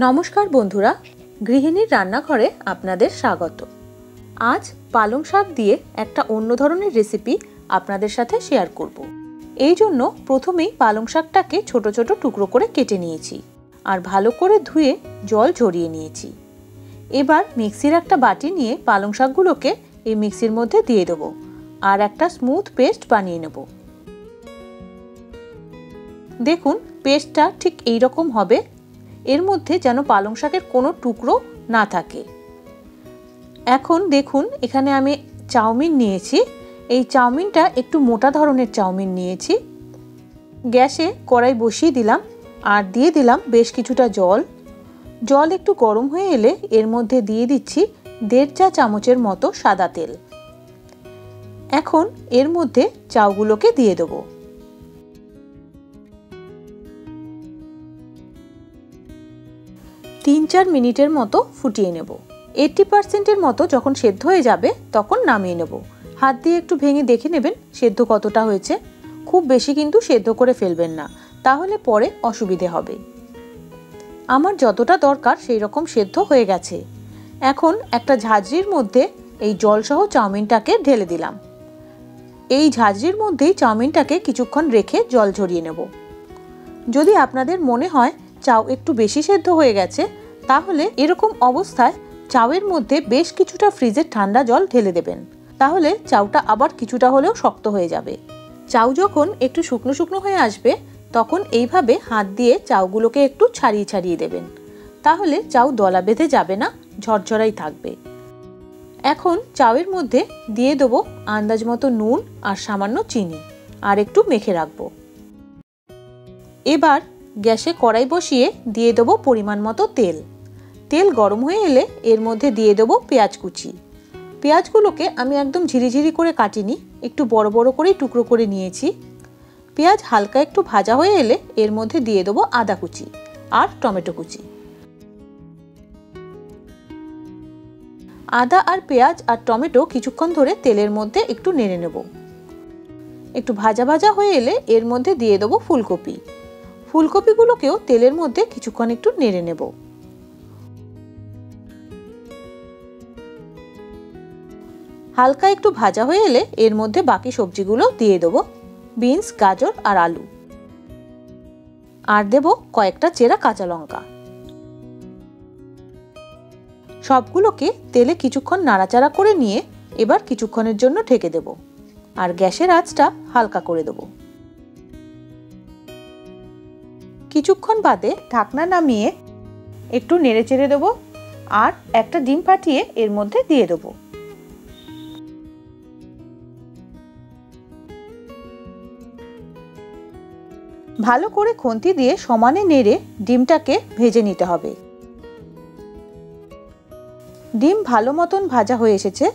নমস্কার বন্ধুরা, গৃহিণীর রান্নাঘরে আপনাদের স্বাগত। আজ পালং শাক দিয়ে একটা অন্য ধরনের রেসিপি আপনাদের সাথে শেয়ার করব। এই জন্য প্রথমেই পালং শাকটাকে ছোট ছোট টুকরো করে কেটে নিয়েছি আর ভালো করে ধুয়ে জল ঝরিয়ে নিয়েছি। এবার মিক্সির একটা বাটি নিয়ে পালং শাকগুলোকে এই মিক্সির মধ্যে দিয়ে দেবো আর একটা স্মুথ পেস্ট বানিয়ে নেব। দেখুন, পেস্টটা ঠিক এই রকম হবে। এর মধ্যে যেন পালং শাকের কোনো টুকরো না থাকে। এখন দেখুন, এখানে আমি চাউমিন নিয়েছি। এই চাউমিনটা একটু মোটা ধরনের চাউমিন নিয়েছি। গ্যাসে কড়াই বসিয়ে দিলাম আর দিয়ে দিলাম বেশ কিছুটা জল। জল একটু গরম হয়ে এলে এর মধ্যে দিয়ে দিচ্ছি 1.5 চা চামচের মতো সাদা তেল। এখন এর মধ্যে চাউগুলোকে দিয়ে দেবো। তিন চার মিনিটের মতো ফুটিয়ে নেব। 80% মতো যখন সেদ্ধ হয়ে যাবে তখন নামিয়ে নেব। হাত দিয়ে একটু ভেঙে দেখে নেবেন সেদ্ধ কতটা হয়েছে। খুব বেশি কিন্তু সেদ্ধ করে ফেলবেন না, তাহলে পরে অসুবিধে হবে। আমার যতটা দরকার সেই রকম সেদ্ধ হয়ে গেছে। এখন একটা ঝাঁঝরির মধ্যে এই জলসহ চাউমিনটাকে ঢেলে দিলাম। এই ঝাঁঝরির মধ্যেই চাউমিনটাকে কিছুক্ষণ রেখে জল ঝরিয়ে নেব। যদি আপনাদের মনে হয় চাউ একটু বেশি সেদ্ধ হয়ে গেছে, তাহলে এরকম অবস্থায় চাউয়ের মধ্যে বেশ কিছুটা ফ্রিজের ঠান্ডা জল ঢেলে দেবেন। তাহলে চাউটা আবার কিছুটা হলেও শক্ত হয়ে যাবে। চাউ যখন একটু শুকনো শুকনো হয়ে আসবে তখন এইভাবে হাত দিয়ে চাউগুলোকে একটু ছাড়িয়ে ছাড়িয়ে দেবেন। তাহলে চাউ দলা বেঁধে যাবে না, ঝরঝরাই থাকবে। এখন চাউয়ের মধ্যে দিয়ে দেবো আন্দাজ মতো নুন আর সামান্য চিনি, আর একটু মেখে রাখবো। এবার গ্যাসে কড়াই বসিয়ে দিয়ে দেবো পরিমাণ মতো তেল। তেল গরম হয়ে এলে এর মধ্যে দিয়ে দেবো পেঁয়াজ কুচি। পেঁয়াজগুলোকে আমি একদম ঝিরিঝিরি করে কাটিনি, একটু বড় বড় করেই টুকরো করে নিয়েছি। পেঁয়াজ হালকা একটু ভাজা হয়ে এলে এর মধ্যে দিয়ে দেবো আদা কুচি আর টমেটো কুচি। আদা আর পেঁয়াজ আর টমেটো কিছুক্ষণ ধরে তেলের মধ্যে একটু নেড়ে নেব। একটু ভাজা ভাজা হয়ে এলে এর মধ্যে দিয়ে দেবো ফুলকপি। ফুলকপিগুলোকেও তেলের মধ্যে কিছুক্ষণ একটু নেড়ে নেব। হালকা একটু ভাজা হয়ে এলে এর মধ্যে বাকি সবজিগুলো দিয়ে দেবো, বিনস, গাজর আর আলু, আর দেব কয়েকটা চেরা কাঁচা লঙ্কা। সবগুলোকে তেলে কিছুক্ষণ নাড়াচাড়া করে নিয়ে এবার কিছুক্ষণের জন্য ঢেকে দেব আর গ্যাসের আঁচটা হালকা করে দেব। কিছুক্ষণ বাদে ঢাকনা নামিয়ে একটু নেড়ে চেড়ে দেবো আর একটা ডিম ফাটিয়ে এর মধ্যে দিয়ে দেবো। ভালো করে খুন্তি দিয়ে সমানে নেড়ে ডিমটাকে ভেজে নিতে হবে। ডিম ভালো মতন ভাজা হয়ে এসেছে।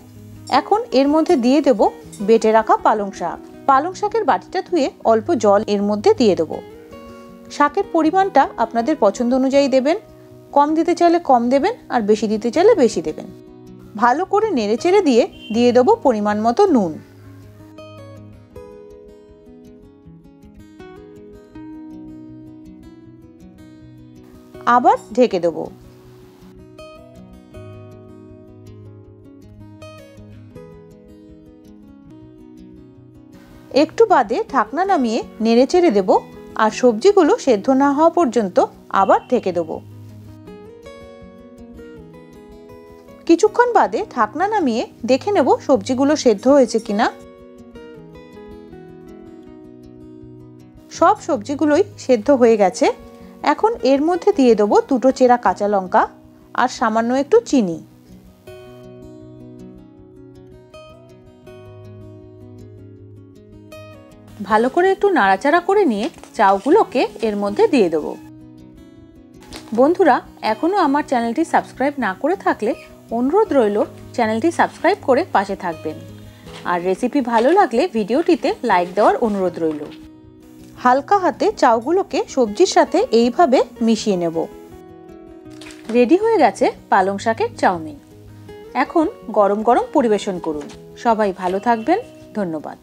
এখন এর মধ্যে দিয়ে দেব বেটে রাখা পালং শাক। পালং শাকের বাটিটা ধুয়ে অল্প জল এর মধ্যে দিয়ে দেবো। শাকের পরিমাণটা আপনাদের পছন্দ অনুযায়ী দেবেন। কম দিতে চাইলে কম দেবেন আর বেশি দিতে চাইলে বেশি দেবেন। ভালো করে নেড়ে চেড়ে দিয়ে দেবো পরিমাণ মতো নুন। আবার ঢেকে দেবো। একটু বাদে ঢাকনা নামিয়ে নেড়ে চেড়ে দেবো আর সবজিগুলো সেদ্ধ না হওয়া পর্যন্ত আবার ঢেকে দেবো। কিছুক্ষণ বাদে ঢাকনা নামিয়ে দেখে নেব সবজিগুলো সেদ্ধ হয়েছে কিনা। সব সবজিগুলোই সেদ্ধ হয়ে গেছে। এখন এর মধ্যে দিয়ে দেবো 2টো চেরা কাঁচা লঙ্কা আর সামান্য একটু চিনি। ভালো করে একটু নাড়াচাড়া করে নিয়ে চাউগুলোকে এর মধ্যে দিয়ে দেবো। বন্ধুরা, এখনও আমার চ্যানেলটি সাবস্ক্রাইব না করে থাকলে অনুরোধ রইল চ্যানেলটি সাবস্ক্রাইব করে পাশে থাকবেন। আর রেসিপি ভালো লাগলে ভিডিওটিতে লাইক দেওয়ার অনুরোধ রইল। হালকা হাতে চাউগুলোকে সবজির সাথে এইভাবে মিশিয়ে নেব। রেডি হয়ে গেছে পালং শাকের চাউমিন। এখন গরম গরম পরিবেশন করুন। সবাই ভালো থাকবেন। ধন্যবাদ।